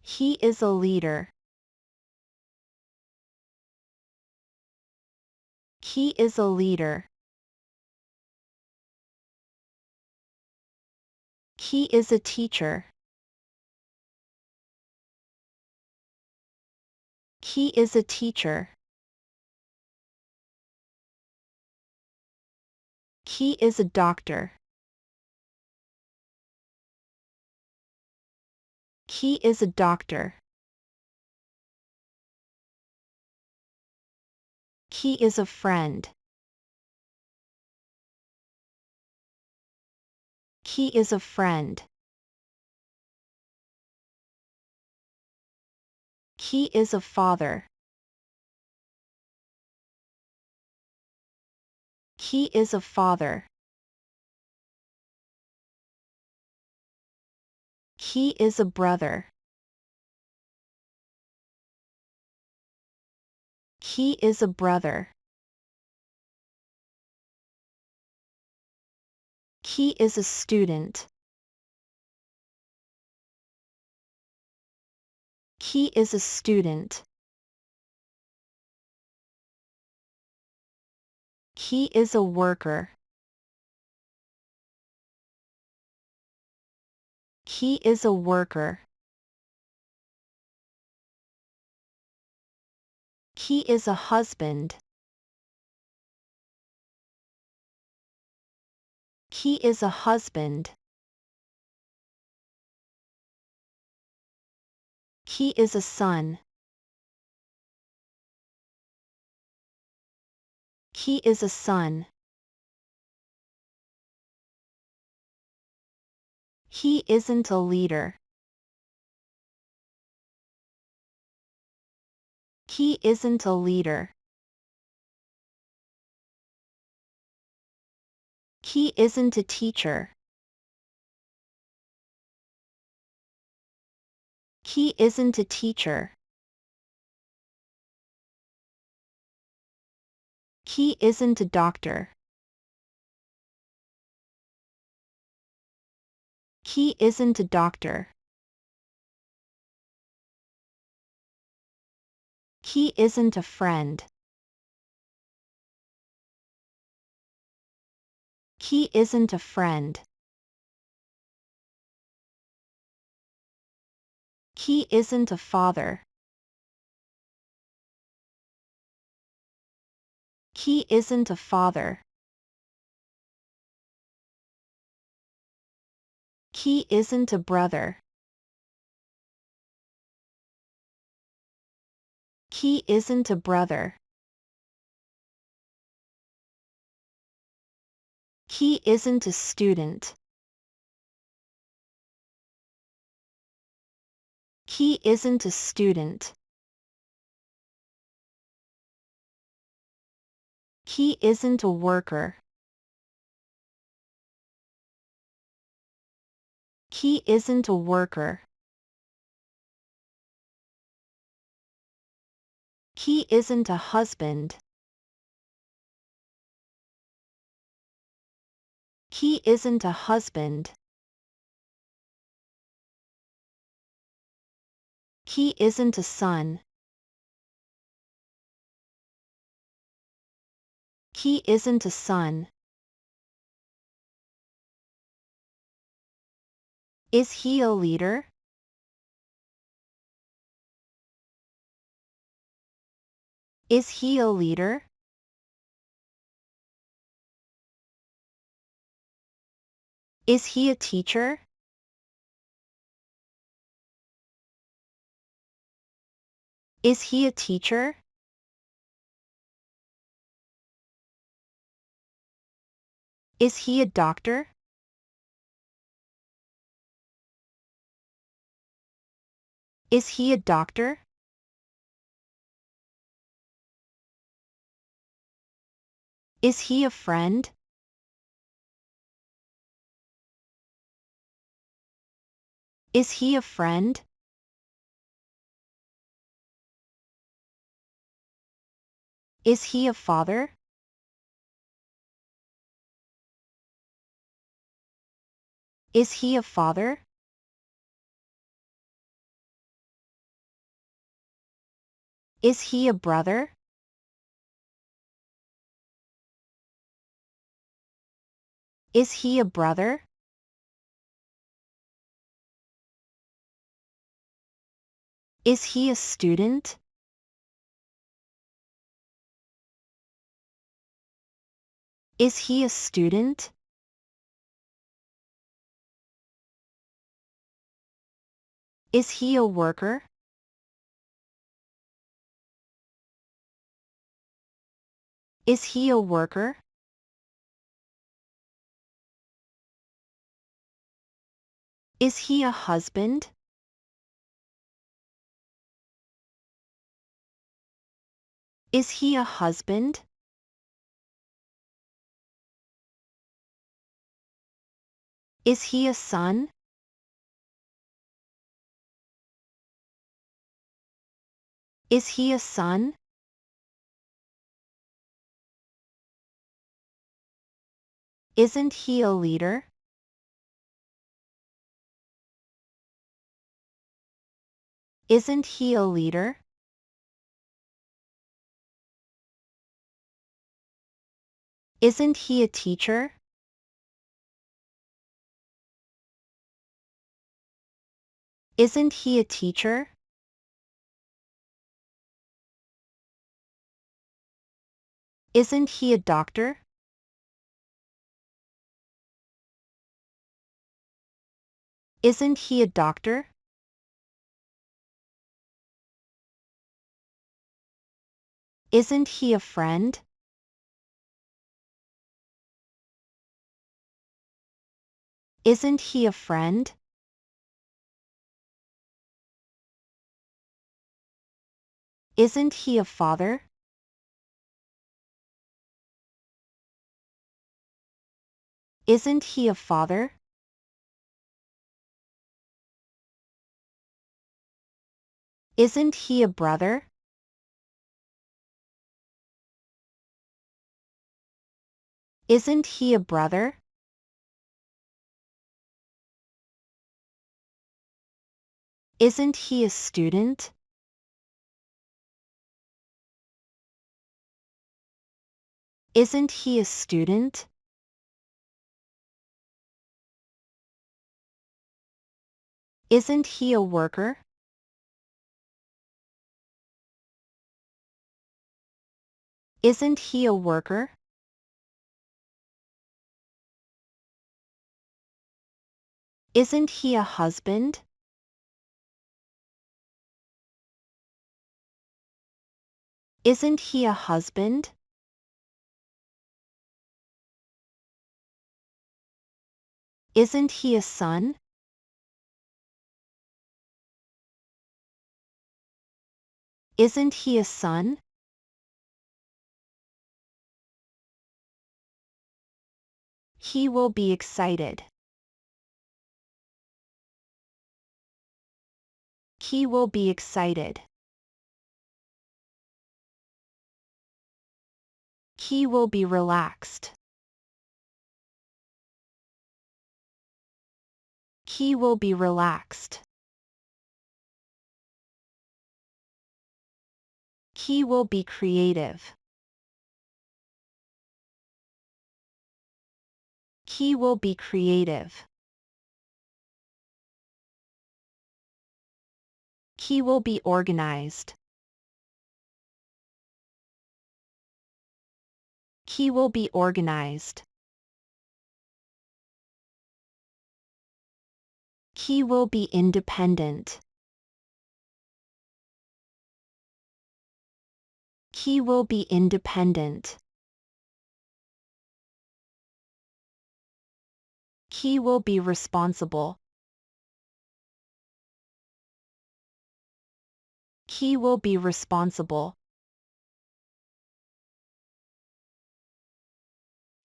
He is a leader. He is a leader. He is a teacher. He is a teacher. He is a doctor. He is a doctor. He is a friend. He is a friend. He is a father. He is a father. He is a brother. He is a brother. He is a student. He is a student. He is a worker. He is a worker. He is a husband. He is a husband. He is a son. He is a son. He isn't a leader. He isn't a leader. He isn't a teacher. He isn't a teacher. He isn't a doctor. He isn't a doctor. He isn't a friend. He isn't a friend. He isn't a father. He isn't a father. He isn't a brother. He isn't a brother. He isn't a student. He isn't a student. He isn't a worker. He isn't a worker. He isn't a husband. He isn't a husband. He isn't a son. He isn't a son. Is he a leader? Is he a leader? Is he a teacher? Is he a teacher? Is he a doctor? Is he a doctor? Is he a friend? Is he a friend? Is he a father? Is he a father? Is he a brother? Is he a brother? Is he a student? Is he a student? Is he a worker? Is he a worker? Is he a husband? Is he a husband? Is he a son? Is he a son? Isn't he a leader? Isn't he a leader? Isn't he a teacher? Isn't he a teacher? Isn't he a doctor? Isn't he a doctor? Isn't he a friend? Isn't he a friend? Isn't he a father? Isn't he a father? Isn't he a brother? Isn't he a brother? Isn't he a student? Isn't he a student? Isn't he a worker? Isn't he a worker? Isn't he a husband? Isn't he a husband? Isn't he a son? Isn't he a son? He will be excited. He will be excited. He will be relaxed. He will be relaxed. He will be creative. He will be creative. He will be organized. He will be organized. He will be independent. He will be independent. He will be responsible. He will be responsible.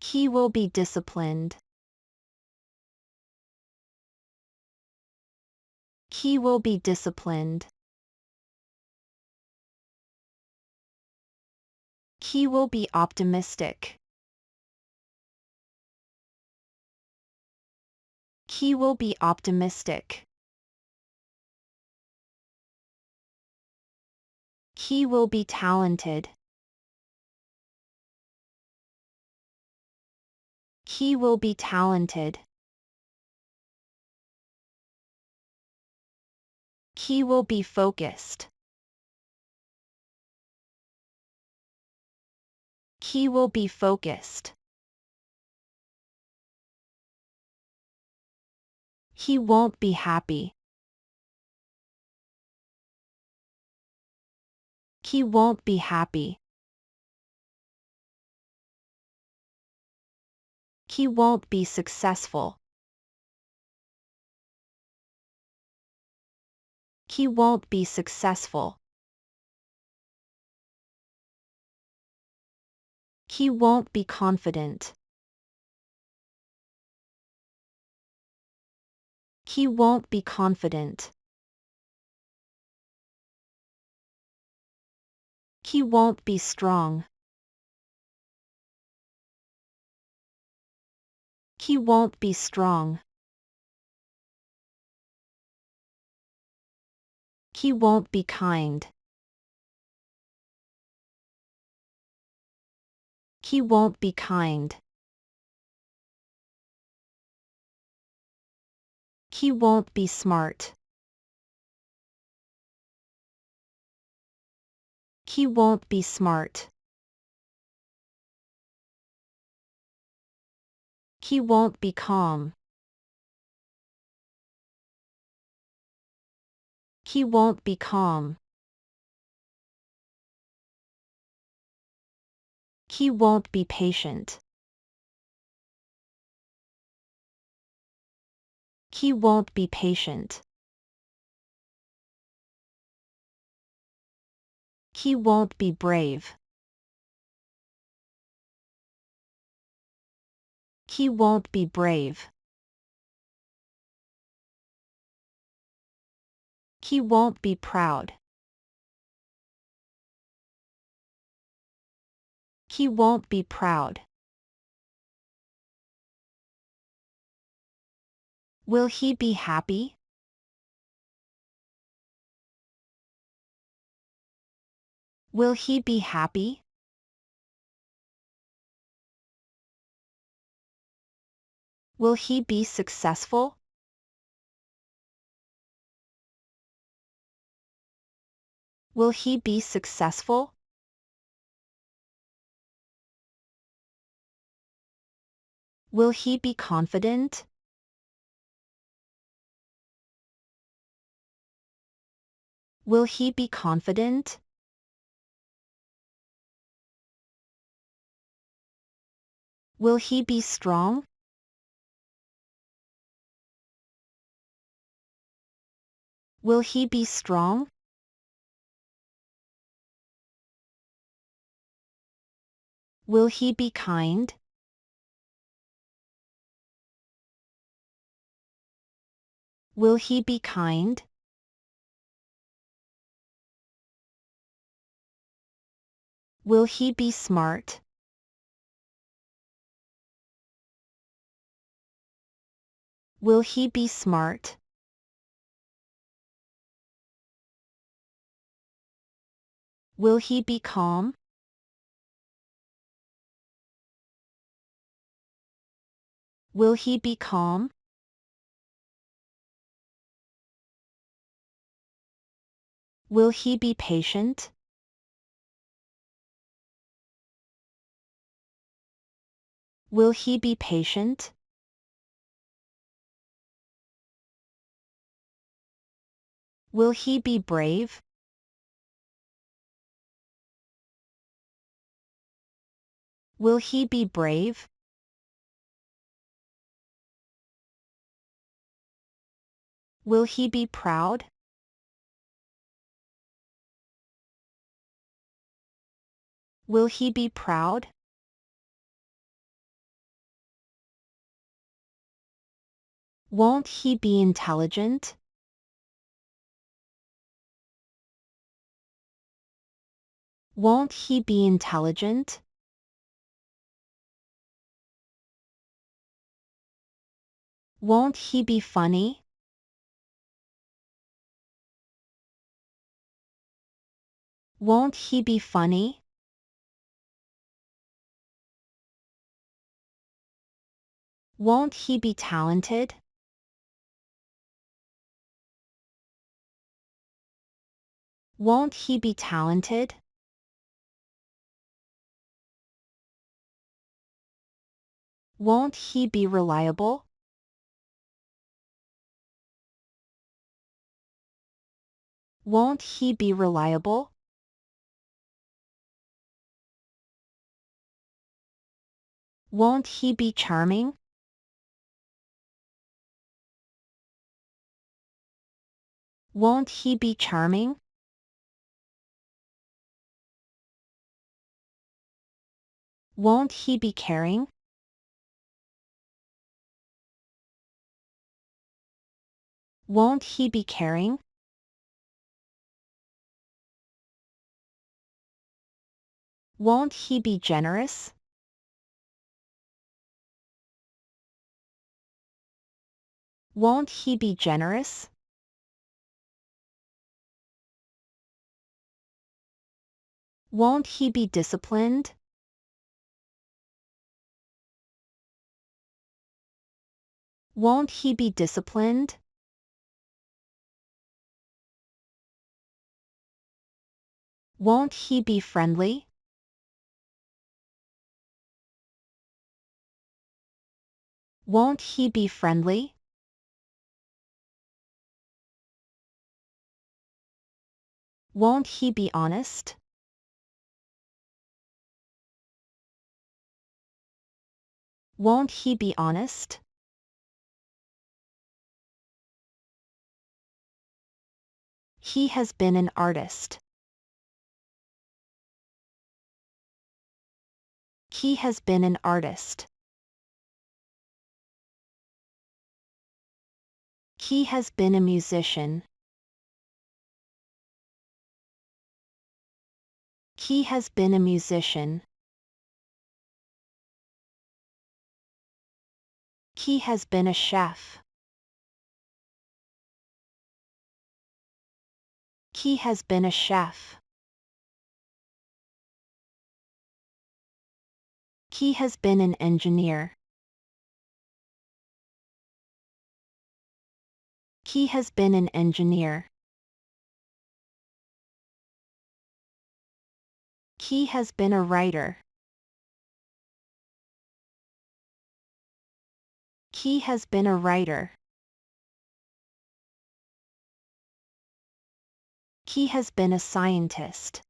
He will be disciplined. He will be disciplined. He will be optimistic. He will be optimistic. He will be talented. He will be talented. He will be focused. He will be focused. He won't be happy. He won't be happy. He won't be successful. He won't be successful. He won't be confident. He won't be confident. He won't be strong. He won't be strong. He won't be kind. He won't be kind. He won't be smart. He won't be smart. He won't be calm. He won't be calm. He won't be patient. He won't be patient. He won't be brave. He won't be brave. He won't be proud. He won't be proud. Will he be happy? Will he be happy? Will he be successful? Will he be successful? Will he be confident? Will he be confident? Will he be strong? Will he be strong? Will he be kind? Will he be kind? Will he be smart? Will he be smart? Will he be calm? Will he be calm? Will he be patient? Will he be patient? Will he be brave? Will he be brave? Will he be proud? Will he be proud? Won't he be intelligent? Won't he be intelligent? Won't he be funny? Won't he be funny? Won't he be talented? Won't he be talented? Won't he be reliable? Won't he be reliable? Won't he be charming? Won't he be charming? Won't he be caring? Won't he be caring? Won't he be generous? Won't he be generous? Won't he be disciplined? Won't he be disciplined? Won't he be friendly? Won't he be friendly? Won't he be honest? Won't he be honest? He has been an artist. He has been an artist. He has been a musician. He has been a musician. He has been a chef. He has been a chef. He has been an engineer. He has been an engineer. He has been a writer. He has been a writer. He has been a scientist.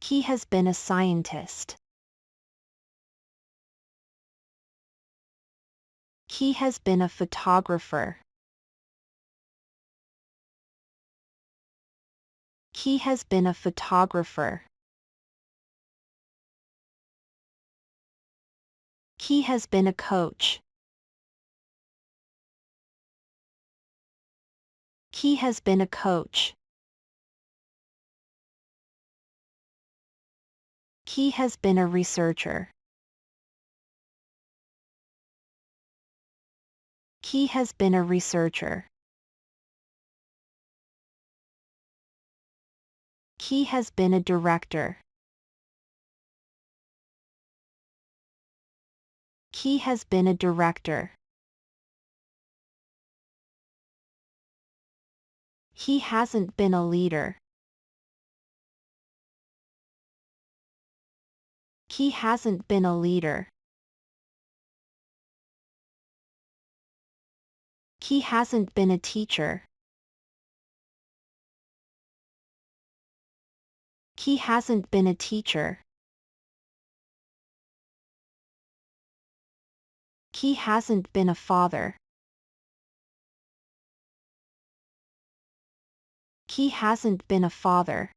He has been a scientist. He has been a photographer. He has been a photographer. He has been a coach. He has been a coach. He has been a researcher. He has been a researcher. He has been a director. He has been a director. He hasn't been a leader. He hasn't been a leader. He hasn't been a teacher. He hasn't been a teacher. He hasn't been a father. He hasn't been a father.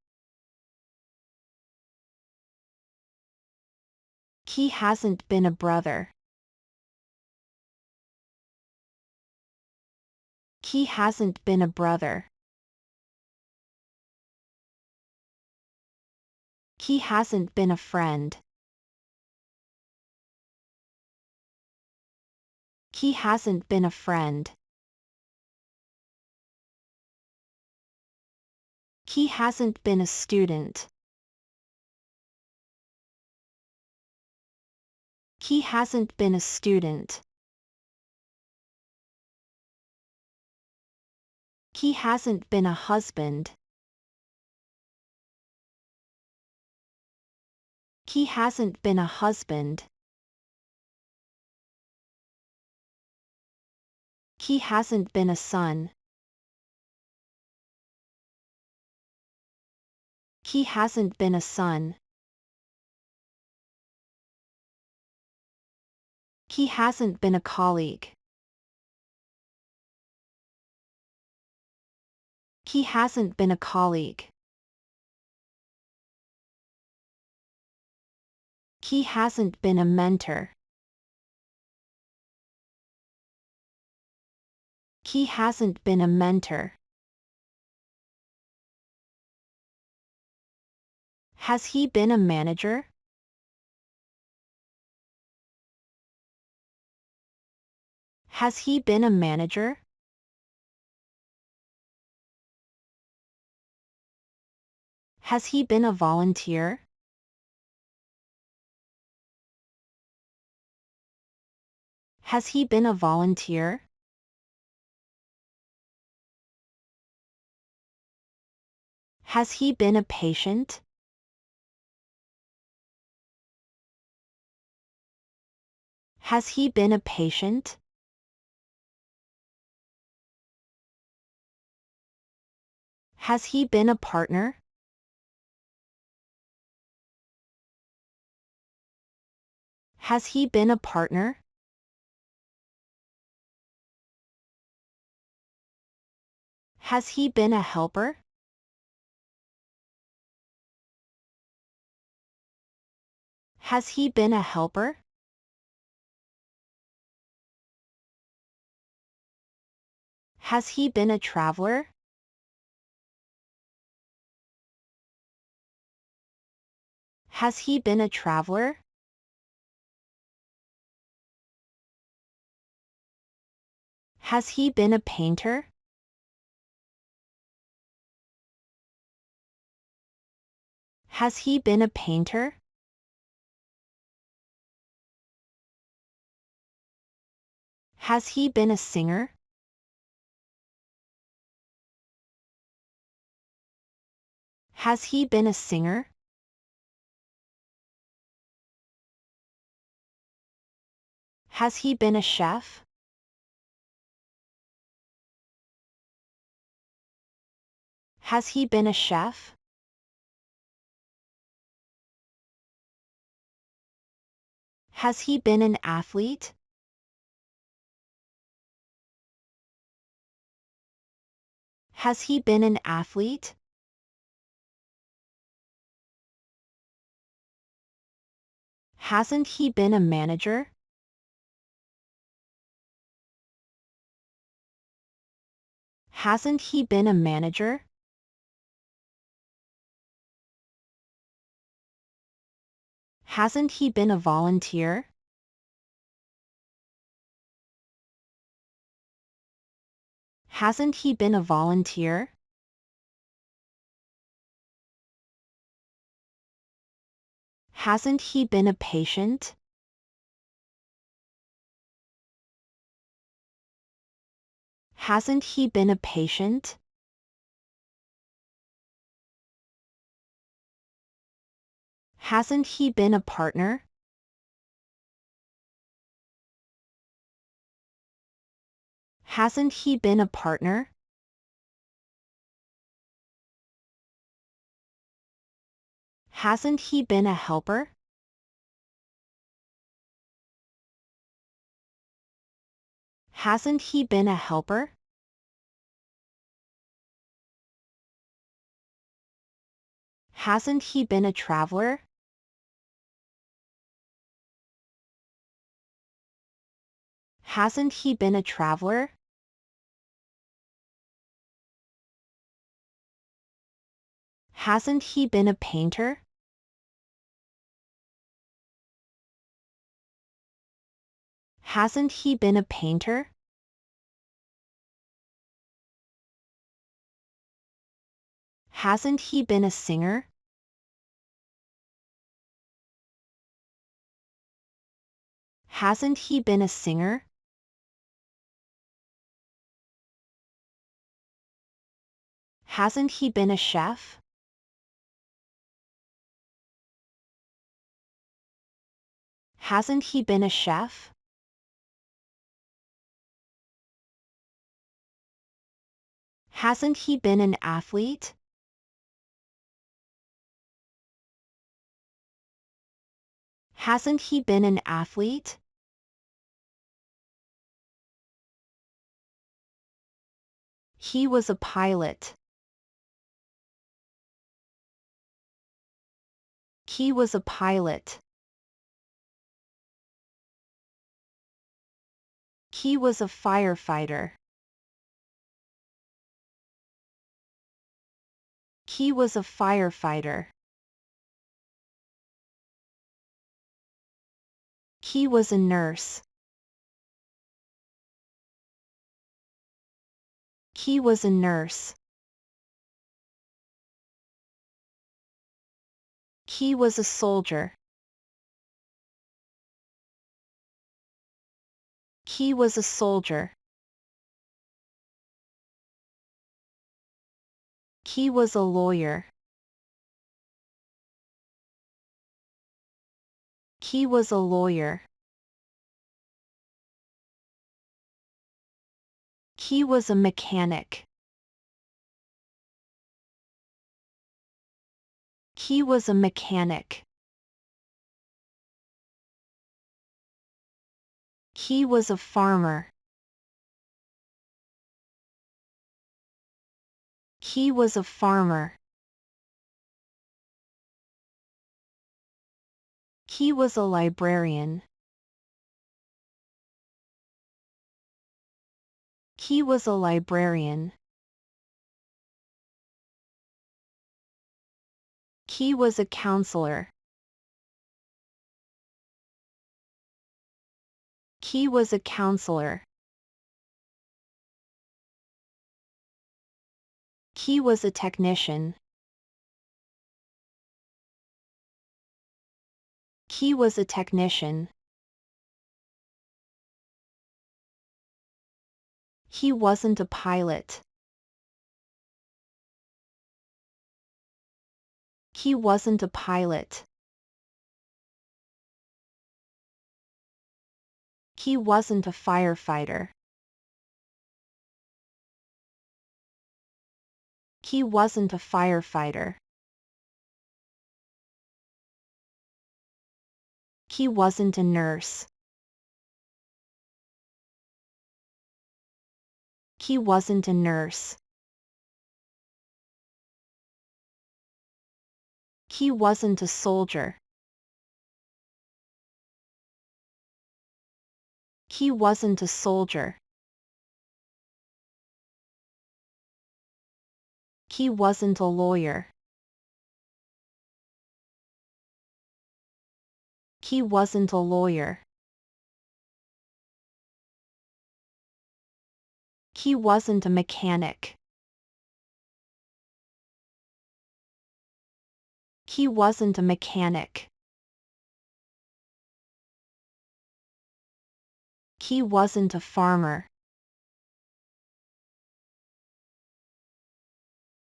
He hasn't been a brother. He hasn't been a brother. He hasn't been a friend. He hasn't been a friend. He hasn't been a student. He hasn't been a student. He hasn't been a husband. He hasn't been a husband. He hasn't been a son. He hasn't been a son. He hasn't been a colleague. He hasn't been a colleague. He hasn't been a mentor. He hasn't been a mentor. Has he been a manager? Has he been a manager? Has he been a volunteer? Has he been a volunteer? Has he been a patient? Has he been a patient? Has he been a partner? Has he been a partner? Has he been a helper? Has he been a helper? Has he been a traveler? Has he been a traveler? Has he been a painter? Has he been a painter? Has he been a singer? Has he been a singer? Has he been a chef? Has he been a chef? Has he been an athlete? Has he been an athlete? Hasn't he been a manager? Hasn't he been a manager? Hasn't he been a volunteer? Hasn't he been a volunteer? Hasn't he been a patient? Hasn't he been a patient? Hasn't he been a partner? Hasn't he been a partner? Hasn't he been a helper? Hasn't he been a helper? Hasn't he been a traveler? Hasn't he been a traveler? Hasn't he been a painter? Hasn't he been a painter? Hasn't he been a singer? Hasn't he been a singer? Hasn't he been a chef? Hasn't he been a chef? Hasn't he been an athlete? Hasn't he been an athlete? He was a pilot. He was a pilot. He was a firefighter. He was a firefighter. He was a nurse. He was a nurse. He was a soldier. He was a soldier. He was a lawyer. He was a lawyer. He was a mechanic. He was a mechanic. He was a farmer. He was a farmer. He was a librarian. He was a librarian. He was a counselor. He was a counselor. He was a technician. He was a technician. He wasn't a pilot. He wasn't a pilot. He wasn't a firefighter. He wasn't a firefighter. He wasn't a nurse. He wasn't a nurse. He wasn't a soldier. He wasn't a soldier. He wasn't a lawyer. He wasn't a lawyer. He wasn't a mechanic. He wasn't a mechanic. He wasn't a farmer.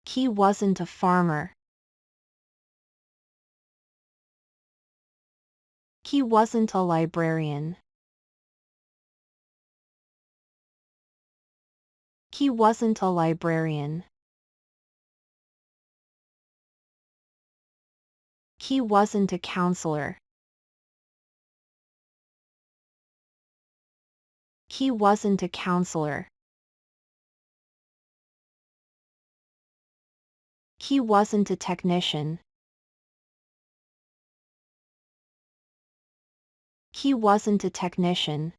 He wasn't a farmer. He wasn't a librarian. He wasn't a librarian. He wasn't a counselor. He wasn't a counselor. He wasn't a technician. He wasn't a technician.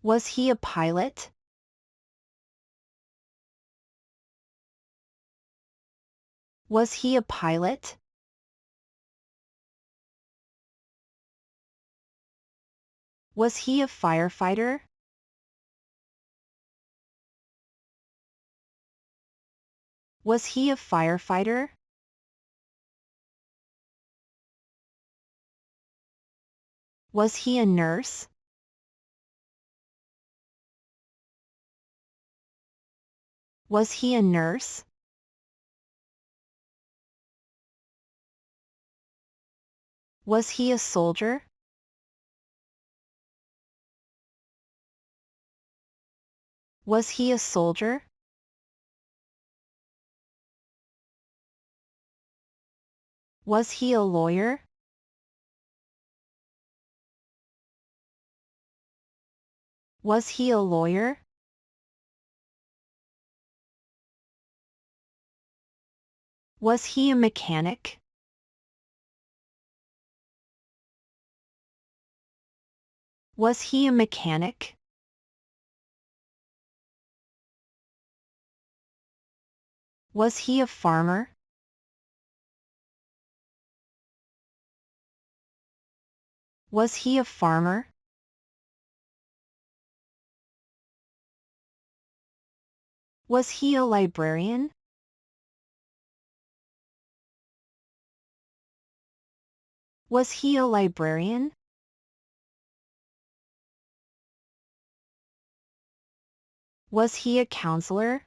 Was he a pilot? Was he a pilot? Was he a firefighter? Was he a firefighter? Was he a nurse? Was he a nurse? Was he a soldier? Was he a soldier? Was he a lawyer? Was he a lawyer? Was he a mechanic? Was he a mechanic? Was he a farmer? Was he a farmer? Was he a librarian? Was he a librarian? Was he a counselor?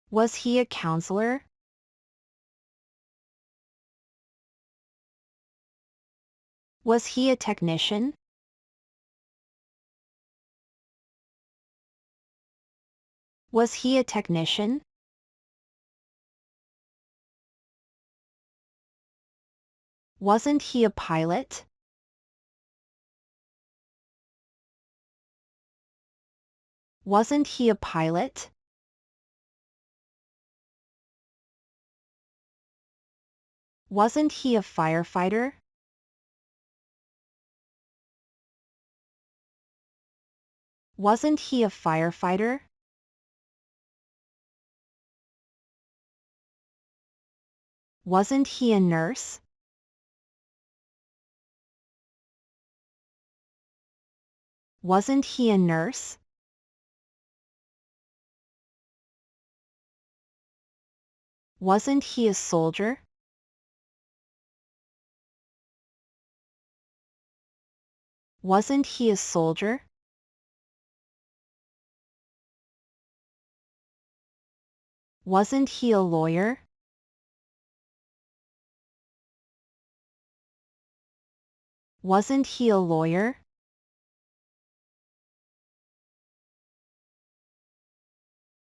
Was he a counselor? Was he a technician? Was he a technician? Wasn't he a pilot? Wasn't he a pilot? Wasn't he a firefighter? Wasn't he a firefighter? Wasn't he a nurse? Wasn't he a nurse? Wasn't he a soldier? Wasn't he a soldier? Wasn't he a lawyer? Wasn't he a lawyer?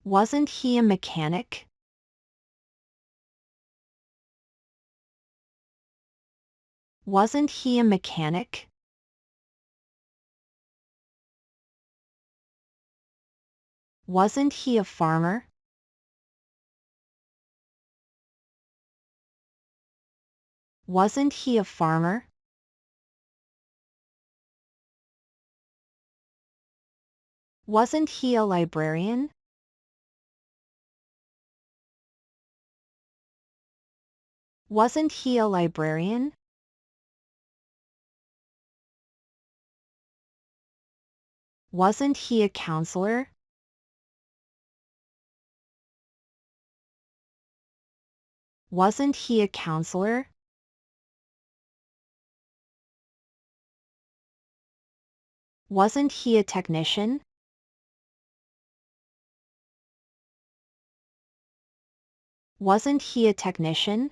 Wasn't he a mechanic? Wasn't he a mechanic? Wasn't he a farmer? Wasn't he a farmer? Wasn't he a librarian? Wasn't he a librarian? Wasn't he a counselor? Wasn't he a counselor? Wasn't he a technician? Wasn't he a technician?